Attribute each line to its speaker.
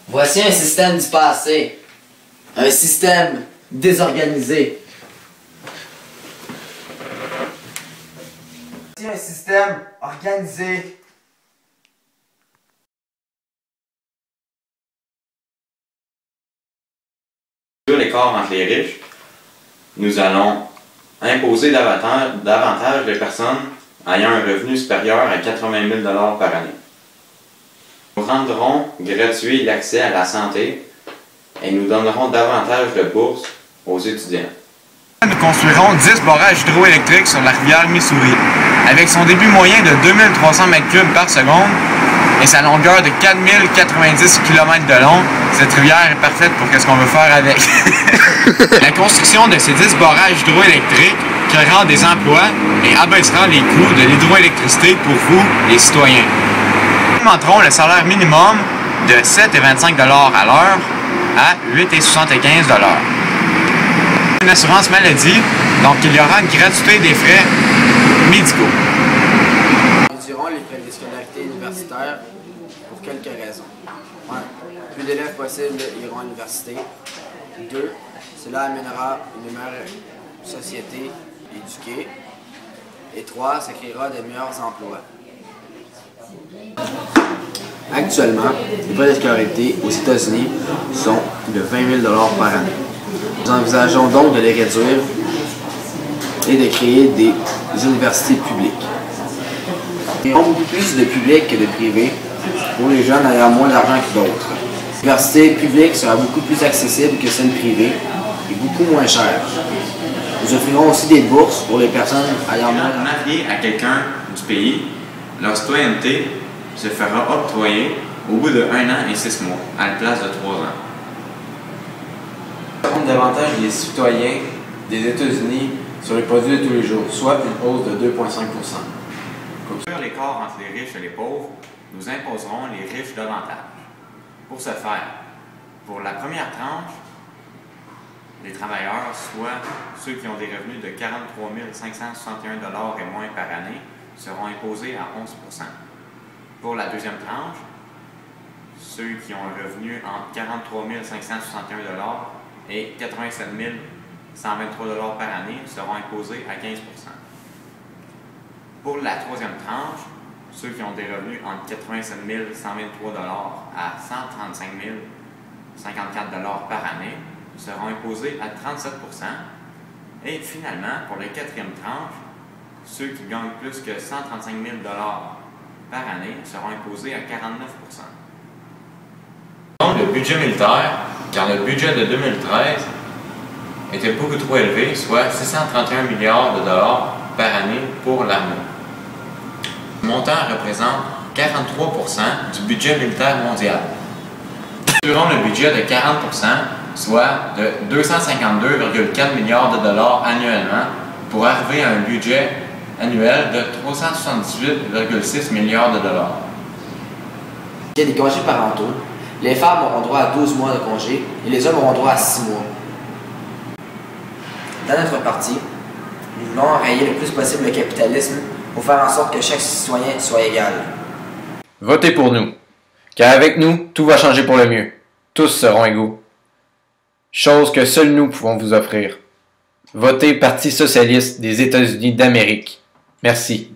Speaker 1: Voici un système du passé. Un système désorganisé. Voici un système organisé.
Speaker 2: L'écart entre les riches, nous allons imposer davantage de personnes ayant un revenu supérieur à 80 000 $ par année. Nous rendrons gratuit l'accès à la santé et nous donnerons davantage de bourses aux étudiants.
Speaker 3: Nous construirons 10 barrages hydroélectriques sur la rivière Missouri. Avec son débit moyen de 2300 m3 par seconde et sa longueur de 4090 km de long, cette rivière est parfaite pour ce qu'on veut faire avec. La construction de ces 10 barrages hydroélectriques créera des emplois et abaissera les coûts de l'hydroélectricité pour vous, les citoyens. Nous augmenterons le salaire minimum de 7,25 $ à l'heure à 8,75 $. Une assurance maladie, donc il y aura une gratuité des frais médicaux.
Speaker 1: Nous réduirons les frais de scolarité universitaire pour quelques raisons. 1. Plus d'élèves possibles iront à l'université. 2. Cela amènera une meilleure société éduquée. Et 3. Ça créera de meilleurs emplois. Actuellement, les frais de scolarité aux États-Unis sont de 20 000 $ par année. Nous envisageons donc de les réduire et de créer des universités publiques. Il y a beaucoup plus de public que de privé pour les jeunes ayant moins d'argent que d'autres. L'université publique sera beaucoup plus accessible que celle privée et beaucoup moins chère. Nous offrirons aussi des bourses pour les personnes ayant moins d'argent.
Speaker 2: Mariés à quelqu'un du pays, leur citoyenneté se fera octroyer au bout de 1 an et 6 mois, à la place de 3 ans. On compte davantage les citoyens des États-Unis sur les produits de tous les jours, soit une hausse de 2,5 %. Pour réduire l'écart entre les riches et les pauvres, nous imposerons les riches davantage. Pour ce faire, pour la première tranche, les travailleurs, soit ceux qui ont des revenus de 43 561 $ et moins par année, seront imposés à 11 %. Pour la deuxième tranche, ceux qui ont un revenu entre 43 561 $ et 87 123 $ par année seront imposés à 15 %. Pour la troisième tranche, ceux qui ont des revenus entre 87 123 $ à 135 054 $ par année seront imposés à 37 %. Et finalement, pour la quatrième tranche, ceux qui gagnent plus que 135 000 $ par année seront imposés à 49 %. Donc, le budget militaire, car le budget de 2013 était beaucoup trop élevé, soit 631 milliards de dollars par année pour l'armée. Le montant représente 43 % du budget militaire mondial. Nous aurons le budget de 40 %, soit de 252,4 milliards de dollars annuellement, pour arriver à un budget annuel de 378,6 milliards de dollars.
Speaker 1: Il y a des congés parentaux. Les femmes auront droit à 12 mois de congé et les hommes auront droit à 6 mois. Dans notre parti, nous voulons enrayer le plus possible le capitalisme pour faire en sorte que chaque citoyen soit égal.
Speaker 4: Votez pour nous, car avec nous, tout va changer pour le mieux. Tous seront égaux. Chose que seuls nous pouvons vous offrir. Votez Parti socialiste des États-Unis d'Amérique. Merci.